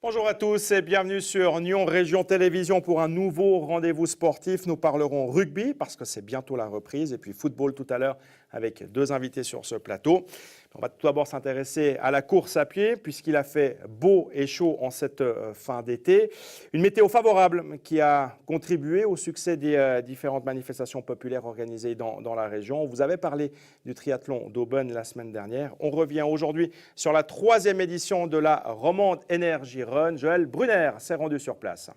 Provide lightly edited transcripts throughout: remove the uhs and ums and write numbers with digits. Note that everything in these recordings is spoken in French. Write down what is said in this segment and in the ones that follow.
Bonjour à tous et bienvenue sur Nyon Région Télévision pour un nouveau rendez-vous sportif. Nous parlerons rugby parce que c'est bientôt la reprise et puis football tout à l'heure avec deux invités sur ce plateau. On va tout d'abord s'intéresser à la course à pied puisqu'il a fait beau et chaud en cette fin d'été. Une météo favorable qui a contribué au succès des différentes manifestations populaires organisées dans la région. On vous avait parlé du triathlon d'Aubonne la semaine dernière. On revient aujourd'hui sur la 3e édition de la Romande Energy Run. Joël Brunner s'est rendu sur place.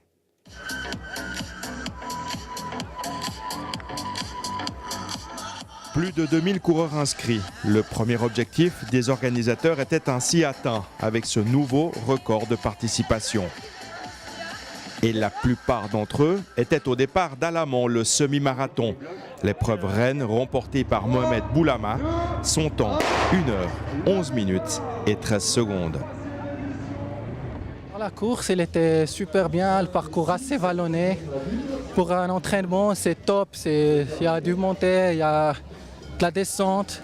Plus de 2000 coureurs inscrits. Le premier objectif des organisateurs était ainsi atteint avec ce nouveau record de participation. Et la plupart d'entre eux étaient au départ d'Alamand, le semi-marathon. L'épreuve reine remportée par Mohamed Boulama, son temps 1 heure, 11 minutes et 13 secondes. La course, elle était super bien, le parcours assez vallonné. Pour un entraînement, c'est top. Il y a du montée, il y a de la descente.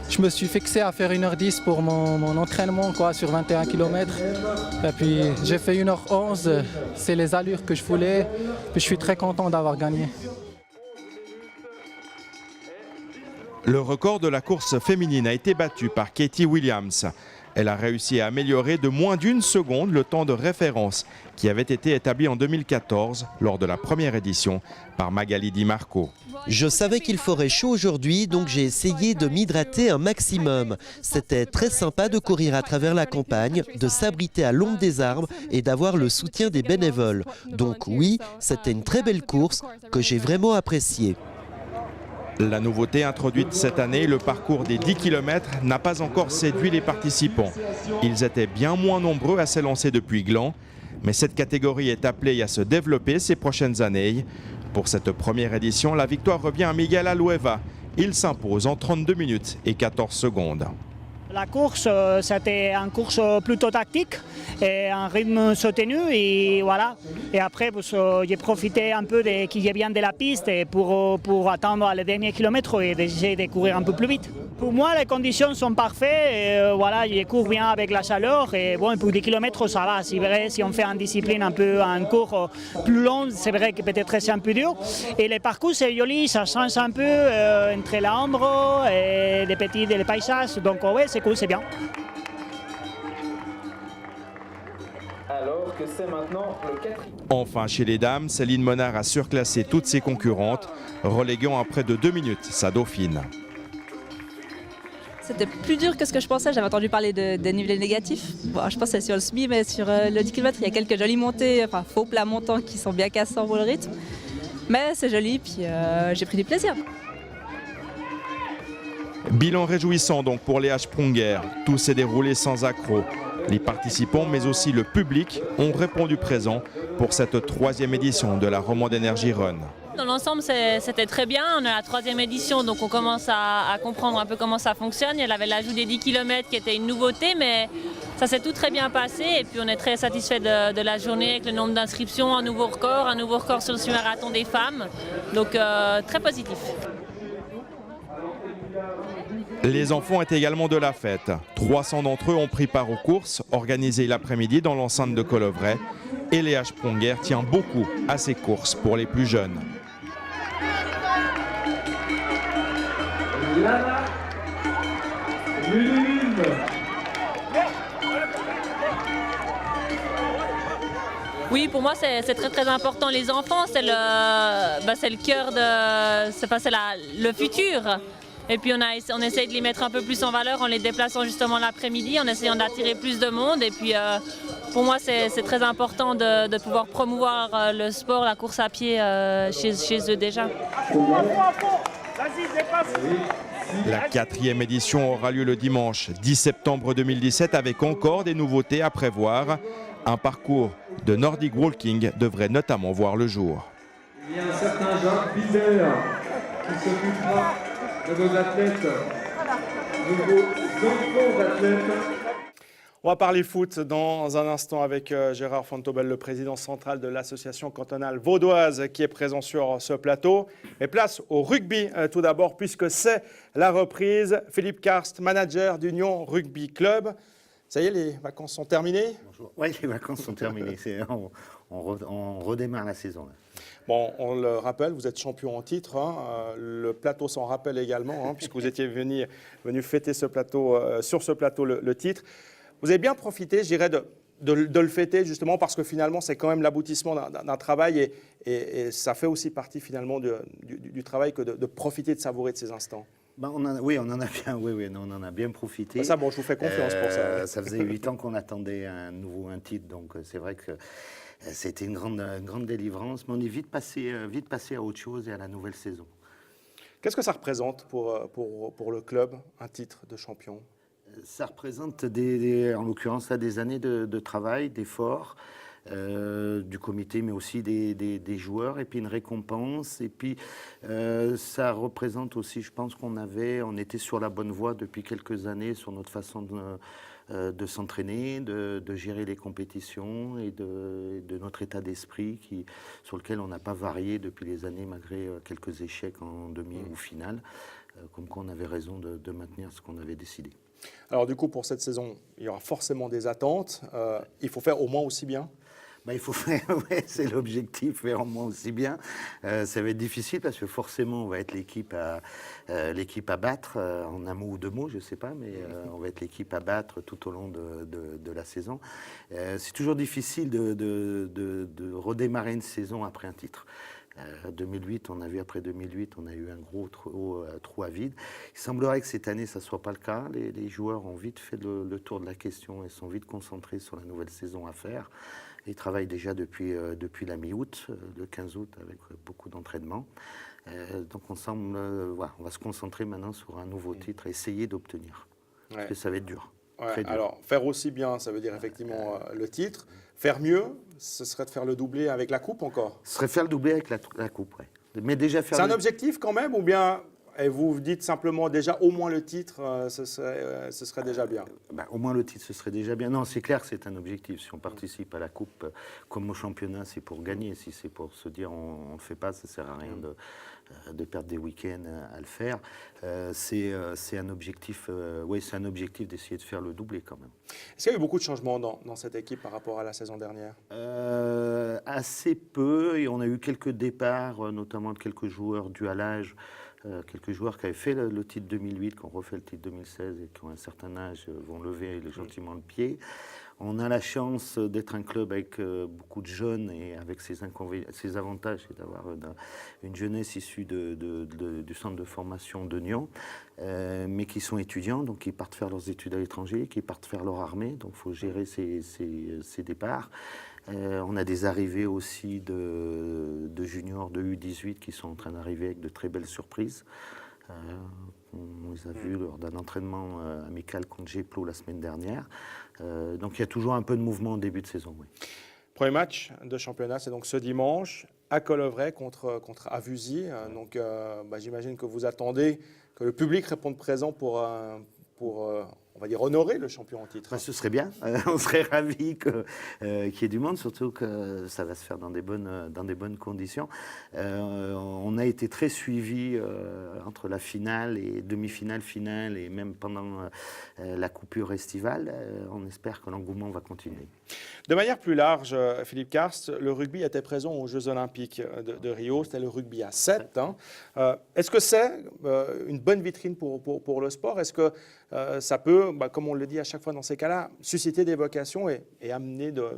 Je me suis fixé à faire 1h10 pour mon entraînement sur 21 km. Et puis j'ai fait 1h11, c'est les allures que je voulais. Puis je suis très content d'avoir gagné. Le record de la course féminine a été battu par Katie Williams. Elle a réussi à améliorer de moins d'1 seconde le temps de référence qui avait été établi en 2014 lors de la première édition par Magali Di Marco. Je savais qu'il ferait chaud aujourd'hui, donc j'ai essayé de m'hydrater un maximum. C'était très sympa de courir à travers la campagne, de s'abriter à l'ombre des arbres et d'avoir le soutien des bénévoles. Donc oui, c'était une très belle course que j'ai vraiment appréciée. La nouveauté introduite cette année, le parcours des 10 km, n'a pas encore séduit les participants. Ils étaient bien moins nombreux à s'élancer depuis Gland, mais cette catégorie est appelée à se développer ces prochaines années. Pour cette première édition, la victoire revient à Miguel Alueva. Il s'impose en 32 minutes et 14 secondes. La course, c'était une course plutôt tactique et un rythme soutenu et voilà. Et après, j'ai profité un peu qu'il y ait bien de la piste pour attendre les derniers kilomètres et essayer de courir un peu plus vite. Pour moi, les conditions sont parfaites. Et, voilà, je cours bien avec la chaleur et bon, pour 10 km, ça va. C'est vrai, si on fait une discipline un cours plus long, c'est vrai que peut-être c'est un peu dur. Et le parcours, c'est joli, ça change un peu entre l'ombre et les paysages. Donc ouais, c'est cool, c'est bien. Alors que c'est maintenant le 4e. Enfin, chez les dames, Céline Monard a surclassé toutes ses concurrentes, reléguant à près de 2 minutes sa dauphine. C'était plus dur que ce que je pensais. J'avais entendu parler de dénivelé négatif. Bon, je pense que c'est sur le semi, mais sur le 10 km, il y a quelques jolies montées, enfin faux plats montants qui sont bien cassants pour le rythme. Mais c'est joli, puis j'ai pris du plaisir. Bilan réjouissant donc pour Léa Sprunger. Tout s'est déroulé sans accroc. Les participants, mais aussi le public, ont répondu présent pour cette 3e édition de la Romande Energy Run. Dans l'ensemble, c'était très bien. On a la 3e édition, donc on commence à comprendre un peu comment ça fonctionne. Il y avait l'ajout des 10 km qui était une nouveauté, mais ça s'est tout très bien passé. Et puis on est très satisfait de la journée avec le nombre d'inscriptions, un nouveau record sur le semi-marathon des femmes. Donc très positif. Les enfants étaient également de la fête. 300 d'entre eux ont pris part aux courses organisées l'après-midi dans l'enceinte de Colovray. Et Léa Sprunger tient beaucoup à ces courses pour les plus jeunes. Oui, pour moi, c'est très important. Les enfants, c'est le cœur c'est le futur. Et puis on essaye de les mettre un peu plus en valeur en les déplaçant justement l'après-midi, en essayant d'attirer plus de monde. Et puis pour moi, c'est très important de pouvoir promouvoir le sport, la course à pied chez eux déjà. La 4e édition aura lieu le dimanche 10 septembre 2017 avec encore des nouveautés à prévoir. Un parcours de Nordic Walking devrait notamment voir le jour. Il y a un certain Jacques Bizer qui s'occupera de nos athlètes, de vos enfants d'athlètes. On va parler foot dans un instant avec Gérard Fontobel, le président central de l'association cantonale vaudoise qui est présent sur ce plateau. Mais place au rugby tout d'abord puisque c'est la reprise. Philippe Karst, manager d'Union Rugby Club. Ça y est, les vacances sont terminées? Bonjour. Oui, les vacances sont terminées. On redémarre la saison. Là. Bon, on le rappelle, vous êtes champion en titre. Le plateau s'en rappelle également, puisque vous étiez venu fêter ce plateau, sur ce plateau le titre. Vous avez bien profité, je dirais, de le fêter justement parce que finalement, c'est quand même l'aboutissement d'un travail et ça fait aussi partie finalement du travail que de profiter, de savourer de ces instants. On en a bien profité. Ça, bon, je vous fais confiance pour ça. Ça faisait 8 ans qu'on attendait un titre, donc c'est vrai que c'était une grande délivrance, mais on est vite passé à autre chose et à la nouvelle saison. Qu'est-ce que ça représente pour le club, un titre de champion? Ça représente en l'occurrence des années de travail, d'efforts, du comité, mais aussi des joueurs, et puis une récompense. Et puis ça représente aussi, je pense on était sur la bonne voie depuis quelques années sur notre façon de s'entraîner, de gérer les compétitions et de notre état d'esprit sur lequel on n'a pas varié depuis les années malgré quelques échecs en demi ou finale, comme quoi on avait raison de maintenir ce qu'on avait décidé. Alors du coup, pour cette saison, il y aura forcément des attentes. Il faut faire au moins aussi bien. Il faut faire, c'est l'objectif, faire au moins aussi bien. Ça va être difficile parce que forcément, on va être l'équipe à battre, en un mot ou deux mots, je ne sais pas, mais on va être l'équipe à battre tout au long de la saison. C'est toujours difficile de redémarrer une saison après un titre. 2008, après 2008, on a eu un gros trou à vide. Il semblerait que cette année, ça ne soit pas le cas. Les joueurs ont vite fait le tour de la question et sont vite concentrés sur la nouvelle saison à faire. Ils travaillent déjà depuis la mi-août, le 15 août, avec beaucoup d'entraînement. Donc on va se concentrer maintenant sur un nouveau titre et essayer d'obtenir. Parce que ça va être dur. Ouais, alors, faire aussi bien, ça veut dire effectivement le titre. Faire mieux, ce serait de faire le doublé avec la coupe encore. Ce serait faire le doublé avec la coupe, oui. Mais déjà faire. C'est un objectif quand même, ou bien vous dites simplement déjà au moins le titre, ce serait déjà bien? Au moins le titre, ce serait déjà bien. Non, c'est clair que c'est un objectif. Si on participe à la coupe comme au championnat, c'est pour gagner. Si c'est pour se dire on ne le fait pas, ça ne sert à rien de perdre des week-ends à le faire. C'est un objectif, c'est un objectif d'essayer de faire le doublé quand même. Est-ce qu'il y a eu beaucoup de changements dans cette équipe par rapport à la saison dernière? Assez peu, et on a eu quelques départs, notamment de quelques joueurs dus à l'âge. Quelques joueurs qui avaient fait le titre 2008, qui ont refait le titre 2016 et qui ont un certain âge vont lever gentiment le pied. On a la chance d'être un club avec beaucoup de jeunes et avec ses avantages, c'est d'avoir une jeunesse issue du centre de formation de Nyon, mais qui sont étudiants, donc qui partent faire leurs études à l'étranger, qui partent faire leur armée, donc il faut gérer ces départs. On a des arrivées aussi de juniors de U18 qui sont en train d'arriver avec de très belles surprises. On les a vus lors d'un entraînement amical contre Geplo la semaine dernière. Donc il y a toujours un peu de mouvement au début de saison. Oui. Premier match de championnat, c'est donc ce dimanche à Colovray contre Avuzy. Donc j'imagine que vous attendez que le public réponde présent pour on va dire, honorer le champion en titre. Ce serait bien. On serait ravis qu'il y ait du monde, surtout que ça va se faire dans des bonnes conditions. On a été très suivis entre la finale et demi-finale, finale et même pendant la coupure estivale. On espère que l'engouement va continuer. De manière plus large, Philippe Karst, le rugby était présent aux Jeux Olympiques de Rio. C'était le rugby à 7. Est-ce que c'est une bonne vitrine pour le sport? Est-ce que ça peut, comme on le dit à chaque fois dans ces cas-là, susciter des vocations et amener de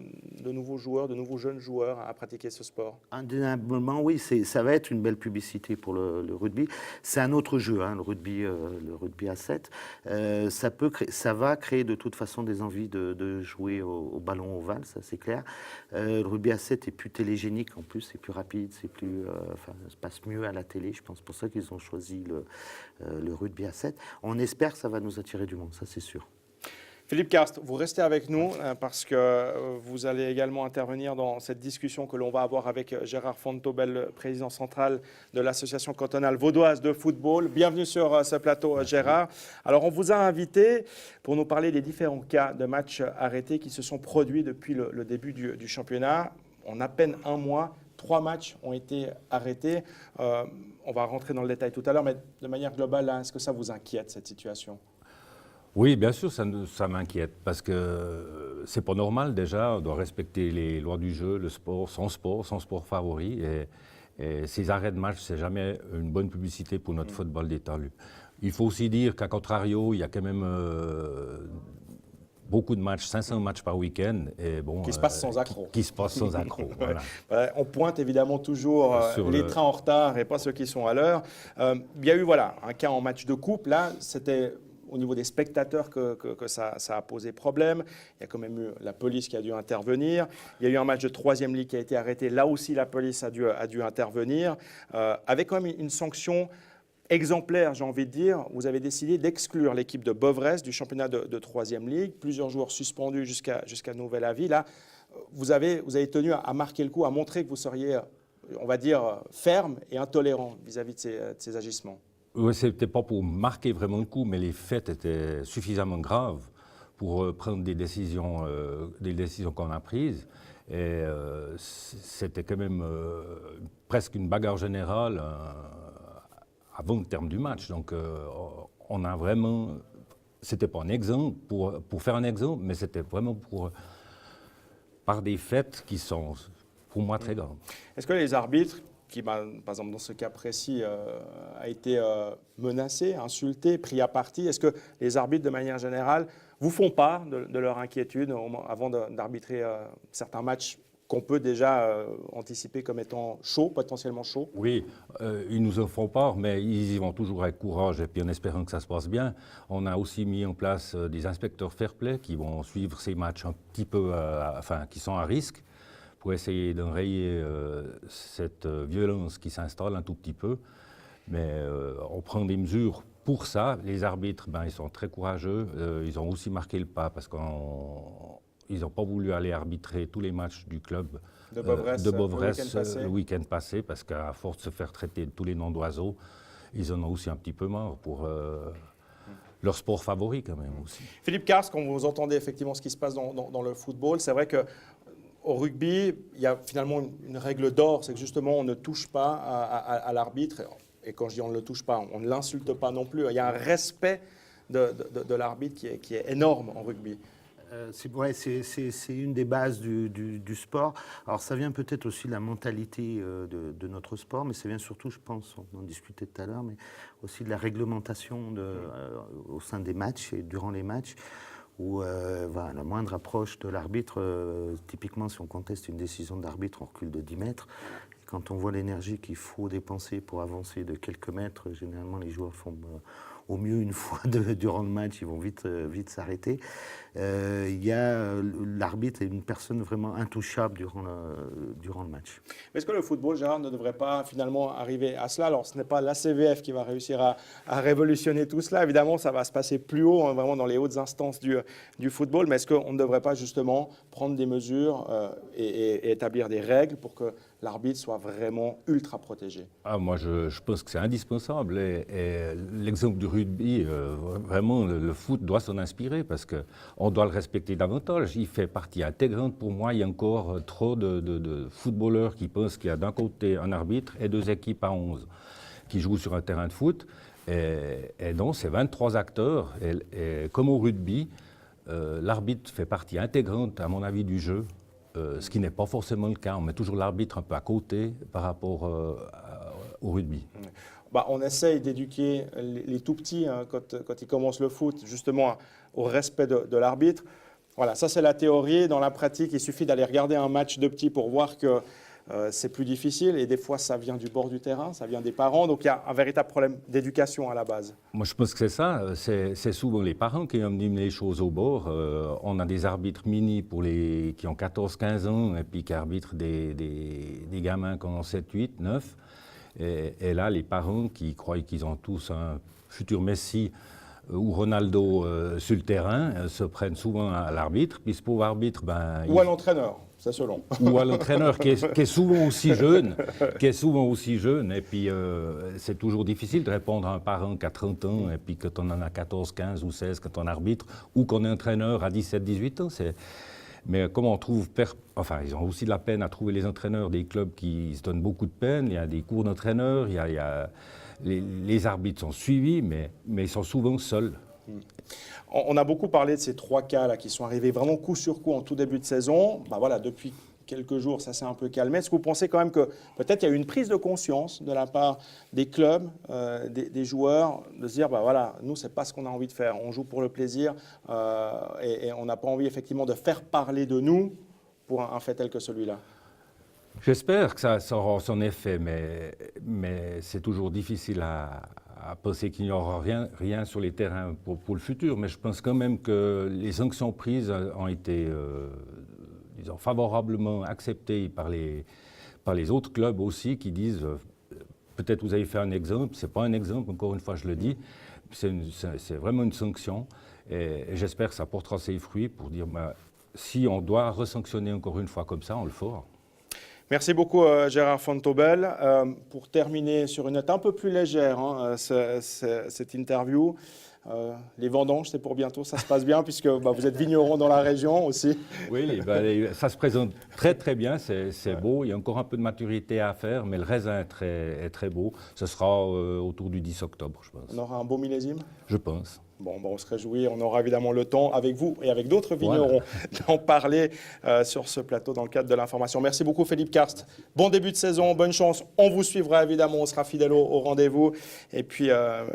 nouveaux joueurs, de nouveaux jeunes joueurs à pratiquer ce sport? Indéniablement, oui, ça va être une belle publicité pour le rugby. C'est un autre jeu, le rugby à 7. Ça va créer de toute façon des envies de jouer au ballon ovale, ça c'est clair. Le rugby à 7 est plus télégénique en plus, c'est plus rapide, ça se passe mieux à la télé. Je pense pour ça qu'ils ont choisi le rugby à 7. On espère que ça va nous attirer du monde, ça c'est sûr. Philippe Karst, vous restez avec nous parce que vous allez également intervenir dans cette discussion que l'on va avoir avec Gérard Fontobel, président central de l'association cantonale vaudoise de football. Bienvenue sur ce plateau, Gérard. Alors, on vous a invité pour nous parler des différents cas de matchs arrêtés qui se sont produits depuis le début du championnat. En à peine un mois, 3 matchs ont été arrêtés. On va rentrer dans le détail tout à l'heure, mais de manière globale, est-ce que ça vous inquiète, cette situation ? Oui, bien sûr, ça m'inquiète parce que c'est pas normal déjà. On doit respecter les lois du jeu, le sport, son sport favori. Et ces arrêts de match, c'est jamais une bonne publicité pour notre football d'État. Il faut aussi dire qu'à contrario, il y a quand même beaucoup de matchs, 500 matchs par week-end. Et bon, Qui se passent sans accroc. Qui se passent sans accroc, voilà. On pointe évidemment toujours les trains en retard et pas ceux qui sont à l'heure. Il y a eu un cas en match de coupe. Là, c'était au niveau des spectateurs que ça a posé problème. Il y a quand même eu la police qui a dû intervenir. Il y a eu un match de 3e ligue qui a été arrêté. Là aussi, la police a dû intervenir. Avec quand même une sanction exemplaire, j'ai envie de dire. Vous avez décidé d'exclure l'équipe de Bovresse du championnat de 3e ligue. Plusieurs joueurs suspendus jusqu'à nouvel avis. Là, vous avez tenu à marquer le coup, à montrer que vous seriez, on va dire, ferme et intolérant vis-à-vis de ces agissements. Oui, ce n'était pas pour marquer vraiment le coup, mais les faits étaient suffisamment graves pour prendre des décisions qu'on a prises. Et c'était quand même presque une bagarre générale avant le terme du match. Donc on a vraiment... C'était pas un exemple pour faire un exemple, mais c'était vraiment par des faits qui sont, pour moi, très graves. Est-ce que les arbitres, qui, par exemple, dans ce cas précis, a été menacé, insulté, pris à partie, est-ce que les arbitres, de manière générale, vous font part de leur inquiétude avant d'arbitrer certains matchs qu'on peut déjà anticiper comme étant chauds, potentiellement chauds? Oui, ils nous en font part, mais ils y vont toujours avec courage et puis en espérant que ça se passe bien. On a aussi mis en place des inspecteurs fair-play qui vont suivre ces matchs un petit peu, qui sont à risque, pour essayer d'enrayer cette violence qui s'installe un tout petit peu. Mais on prend des mesures pour ça. Les arbitres, ils sont très courageux. Ils ont aussi marqué le pas parce qu'ils n'ont pas voulu aller arbitrer tous les matchs du club de Bovresse le week-end passé parce qu'à force de se faire traiter de tous les noms d'oiseaux, ils en ont aussi un petit peu marre pour leur sport favori quand même aussi. Philippe Cars, quand vous entendez effectivement ce qui se passe dans le football, c'est vrai que au rugby, il y a finalement une règle d'or, c'est que justement on ne touche pas à l'arbitre. Et quand je dis on ne le touche pas, on ne l'insulte pas non plus. Il y a un respect de l'arbitre qui est énorme en rugby. C'est une des bases du sport. Alors ça vient peut-être aussi de la mentalité de notre sport, mais ça vient surtout, je pense, on en discutait tout à l'heure, mais aussi de la réglementation au sein des matchs et durant les matchs, où la moindre approche de l'arbitre, typiquement si on conteste une décision d'arbitre, on recule de 10 mètres. Et quand on voit l'énergie qu'il faut dépenser pour avancer de quelques mètres, généralement les joueurs font au mieux une fois durant le match, ils vont vite s'arrêter. L'arbitre est une personne vraiment intouchable durant le match. Est-ce que le football, Gérard, ne devrait pas finalement arriver à cela? Alors ce n'est pas l'ACVF qui va réussir à révolutionner tout cela. Évidemment, ça va se passer plus haut, vraiment dans les hautes instances du football. Mais est-ce qu'on ne devrait pas justement prendre des mesures et établir des règles pour que l'arbitre soit vraiment ultra protégé? Moi, je pense que c'est indispensable. Et l'exemple du rugby, vraiment, le foot doit s'en inspirer parce qu'on doit le respecter davantage. Il fait partie intégrante. Pour moi, il y a encore trop de footballeurs qui pensent qu'il y a d'un côté un arbitre et 2 équipes à 11 qui jouent sur un terrain de foot. Et donc, c'est 23 acteurs. Et comme au rugby, l'arbitre fait partie intégrante, à mon avis, du jeu. Ce qui n'est pas forcément le cas. On met toujours l'arbitre un peu à côté par rapport au rugby. On essaye d'éduquer les tout-petits quand ils commencent le foot, justement au respect de l'arbitre. Voilà, ça c'est la théorie. Dans la pratique, il suffit d'aller regarder un match de petits pour voir que c'est plus difficile. Et des fois, ça vient du bord du terrain, ça vient des parents. Donc il y a un véritable problème d'éducation à la base. Moi, je pense que c'est ça. C'est souvent les parents qui emmènent les choses au bord. On a des arbitres mini qui ont 14-15 ans et puis qui arbitrent des gamins qui ont 7, 8, 9. Et là, les parents qui croient qu'ils ont tous un futur Messi ou Ronaldo sur le terrain se prennent souvent à l'arbitre. Puis ce pauvre arbitre... Ou à l'entraîneur, c'est selon. Ou à l'entraîneur qui est souvent aussi jeune. Et puis c'est toujours difficile de répondre à un parent qui a 30 ans et puis quand on en a 14, 15 ou 16 quand on arbitre ou qu'on est entraîneur à 17, 18 ans. Mais comme on trouve... ils ont aussi de la peine à trouver les entraîneurs des clubs qui se donnent beaucoup de peine. Il y a des cours d'entraîneurs, les arbitres sont suivis, mais ils sont souvent seuls. On a beaucoup parlé de ces 3 cas là, qui sont arrivés vraiment coup sur coup en tout début de saison. Bah, voilà, depuis quelques jours, ça s'est un peu calmé. Est-ce que vous pensez quand même que peut-être il y a eu une prise de conscience de la part des clubs, des joueurs, de se dire, bah voilà, nous, c'est pas ce qu'on a envie de faire. On joue pour le plaisir et on n'a pas envie effectivement de faire parler de nous pour un fait tel que celui-là. J'espère que ça aura son effet, mais c'est toujours difficile à penser qu'il n'y aura rien sur les terrains pour le futur. Mais je pense quand même que les sanctions prises ont été disons, favorablement acceptées par les autres clubs aussi, qui disent peut-être vous avez fait un exemple, ce n'est pas un exemple, encore une fois je le dis, c'est vraiment une sanction. Et j'espère que ça portera ses fruits pour dire si on doit resanctionner encore une fois comme ça, on le fera. Merci beaucoup Gérard Fontobel. Pour terminer sur une note un peu plus légère, cette interview, les vendanges, c'est pour bientôt, ça se passe bien puisque vous êtes vigneron dans la région aussi. Oui, ça se présente très très bien, c'est beau, il y a encore un peu de maturité à faire, mais le raisin est très beau. Ce sera autour du 10 octobre, je pense. On aura un beau millésime ? Je pense. Bon, on se réjouit, on aura évidemment le temps avec vous et avec d'autres vignerons d'en parler sur ce plateau dans le cadre de l'information. Merci beaucoup Philippe Karst. Bon début de saison, bonne chance. On vous suivra évidemment, on sera fidèle au rendez-vous. Et puis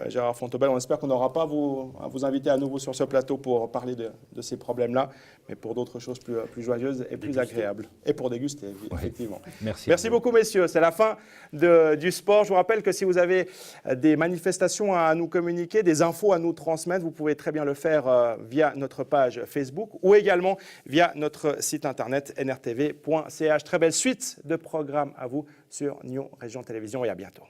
Gérard Fontobel, on espère qu'on n'aura pas à vous inviter à nouveau sur ce plateau pour parler de ces problèmes-là, mais pour d'autres choses plus joyeuses et plus agréables. Et pour déguster, effectivement. Merci beaucoup messieurs, c'est la fin du sport. Je vous rappelle que si vous avez des manifestations à nous communiquer, des infos à nous transmettre, vous pouvez très bien le faire via notre page Facebook ou également via notre site internet nrtv.ch. Très belle suite de programmes à vous sur Nyon Région Télévision et à bientôt.